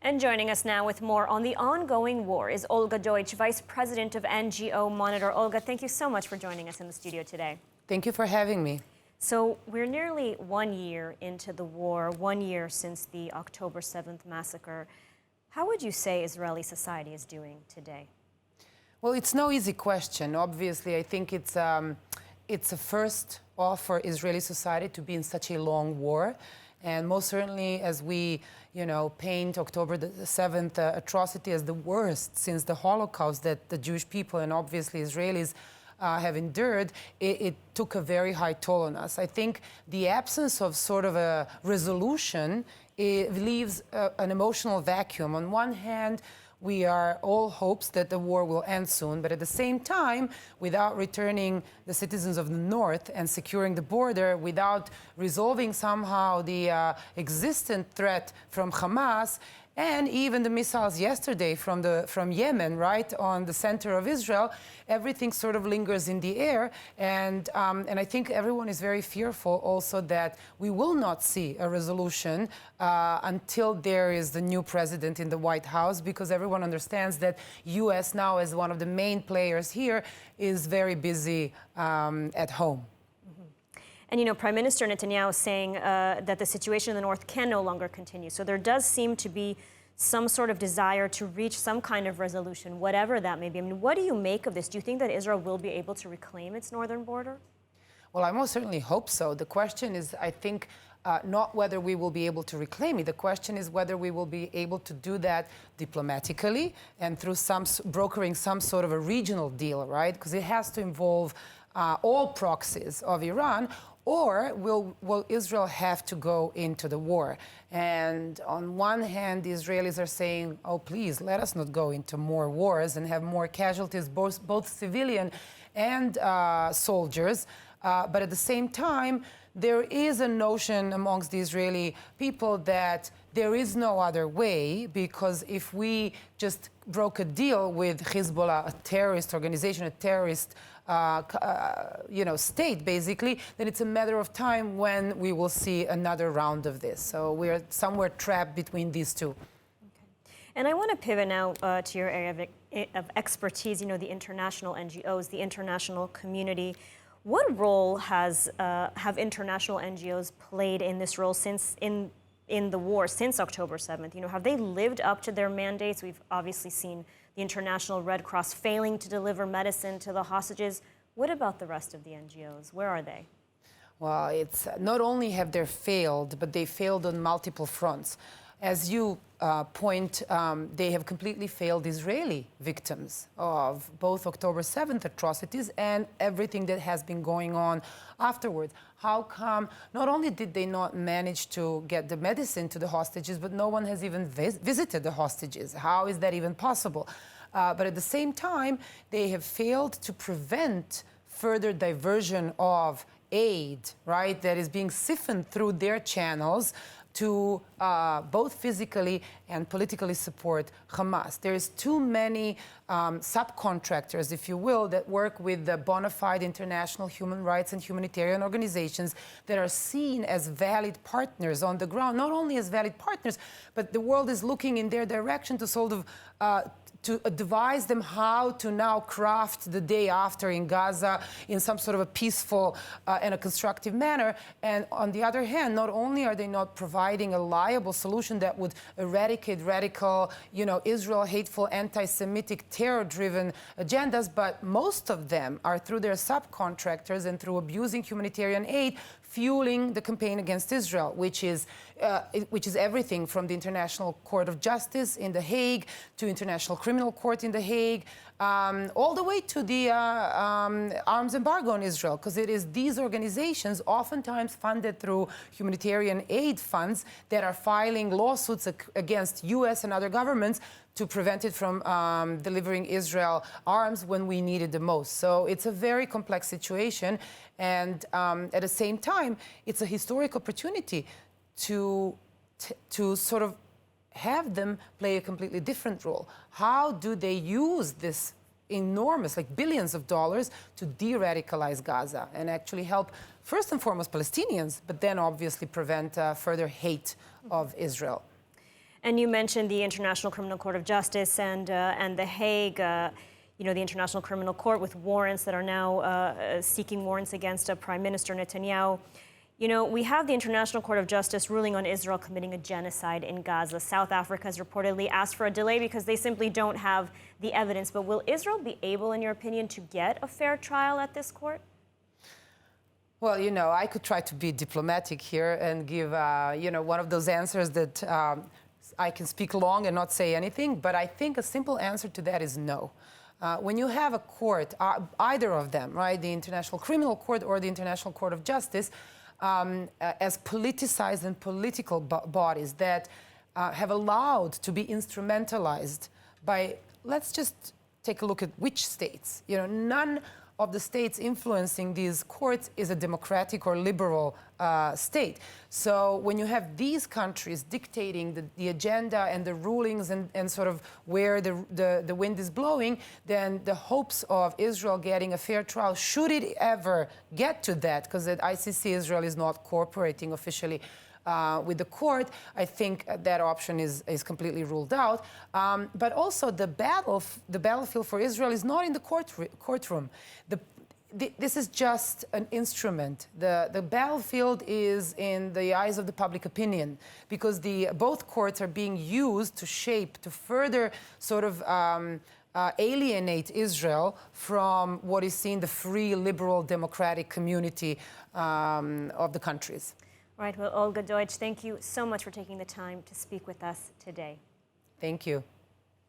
And joining us now with more on the ongoing war is Olga Deutsch, Vice President of NGO Monitor. Olga, thank you so much for joining us in the studio today. Thank you for having me. So we're nearly 1 year into the war, 1 year since the October 7th massacre. How would you say Israeli society is doing today? Well, it's no easy question. Obviously, I think it's a first off for Israeli society to be in such a long war. And most certainly, as we, paint October the 7th atrocity as the worst since the Holocaust that the Jewish people and obviously Israelis have endured, it took a very high toll on us. I think the absence of sort of a resolution, it leaves an emotional vacuum. On one hand, we are all hopes that the war will end soon, but at the same time, without returning the citizens of the north and securing the border, without resolving somehow the existent threat from Hamas, and even the missiles yesterday from Yemen, right, on the center of Israel, everything sort of lingers in the air. And I think everyone is very fearful also that we will not see a resolution until there is the new president in the White House, because everyone understands that U.S. now, as one of the main players here, is very busy at home. And, Prime Minister Netanyahu is saying that the situation in the north can no longer continue. So there does seem to be some sort of desire to reach some kind of resolution, whatever that may be. I mean, what do you make of this? Do you think that Israel will be able to reclaim its northern border? Well, I most certainly hope so. The question is, I think, not whether we will be able to reclaim it. The question is whether we will be able to do that diplomatically and through brokering some sort of a regional deal, right? Because it has to involve all proxies of Iran. Or will Israel have to go into the war? And on one hand, the Israelis are saying, oh, please, let us not go into more wars and have more casualties, both civilian and soldiers. But at the same time, there is a notion amongst the Israeli people that there is no other way, because if we just broke a deal with Hezbollah, a terrorist organization, a terrorist state, basically, then it's a matter of time when we will see another round of this. So we're somewhere trapped between these two. Okay. And I want to pivot now to your area of expertise, the international NGOs, the international community. What role have international NGOs played in this role in the war since October 7th? Have they lived up to their mandates? We've obviously seen the International Red Cross failing to deliver medicine to the hostages. What about the rest of the NGOs? Where are they? Well, it's not only have they failed, but they failed on multiple fronts. As you point, they have completely failed Israeli victims of both October 7th atrocities and everything that has been going on afterwards. How come not only did they not manage to get the medicine to the hostages, but no one has even visited the hostages? How is that even possible? But at the same time, they have failed to prevent further diversion of aid, right, that is being siphoned through their channels to both physically and politically support Hamas. There's too many subcontractors, if you will, that work with the bona fide international human rights and humanitarian organizations that are seen as valid partners on the ground. Not only as valid partners, but the world is looking in their direction to sort of to advise them how to now craft the day after in Gaza in some sort of a peaceful and a constructive manner. And on the other hand, not only are they not providing a liable solution that would eradicate radical, Israel hateful, anti-Semitic, terror-driven agendas, but most of them are through their subcontractors and through abusing humanitarian aid, fueling the campaign against Israel, which is everything from the International Court of Justice in The Hague to International Criminal Court in The Hague, all the way to the arms embargo on Israel, because it is these organizations, oftentimes funded through humanitarian aid funds, that are filing lawsuits against U.S. and other governments to prevent it from delivering Israel arms when we need it the most. So it's a very complex situation. And at the same time, it's a historic opportunity to sort of have them play a completely different role. How do they use this enormous, like billions of dollars, to de-radicalize Gaza and actually help, first and foremost, Palestinians, but then obviously prevent further hate of Israel? And you mentioned the International Criminal Court of Justice and The Hague, you know, the International Criminal Court with warrants that are now seeking warrants against Prime Minister Netanyahu. You know, we have the International Court of Justice ruling on Israel committing a genocide in Gaza. South Africa has reportedly asked for a delay because they simply don't have the evidence. But will Israel be able, in your opinion, to get a fair trial at this court? Well, you know, I could try to be diplomatic here and give, you know, one of those answers that I can speak long and not say anything. But I think a simple answer to that is no. When you have a court, either of them, right, the International Criminal Court or the International Court of Justice, as politicized and political bodies that have allowed to be instrumentalized by, let's just take a look at which states. You know, none of the states influencing these courts is a democratic or liberal state. So when you have these countries dictating the agenda and the rulings and sort of where the wind is blowing, then the hopes of Israel getting a fair trial, should it ever get to that, because at ICC Israel is not cooperating officially with the court, I think that option is completely ruled out. But also the battlefield for Israel is not in the courtroom. This is just an instrument. The battlefield is in the eyes of the public opinion, because both courts are being used to shape, to further sort of alienate Israel from what is seen the free, liberal, democratic community of the countries. Right. Well, Olga Deutsch, thank you so much for taking the time to speak with us today. Thank you.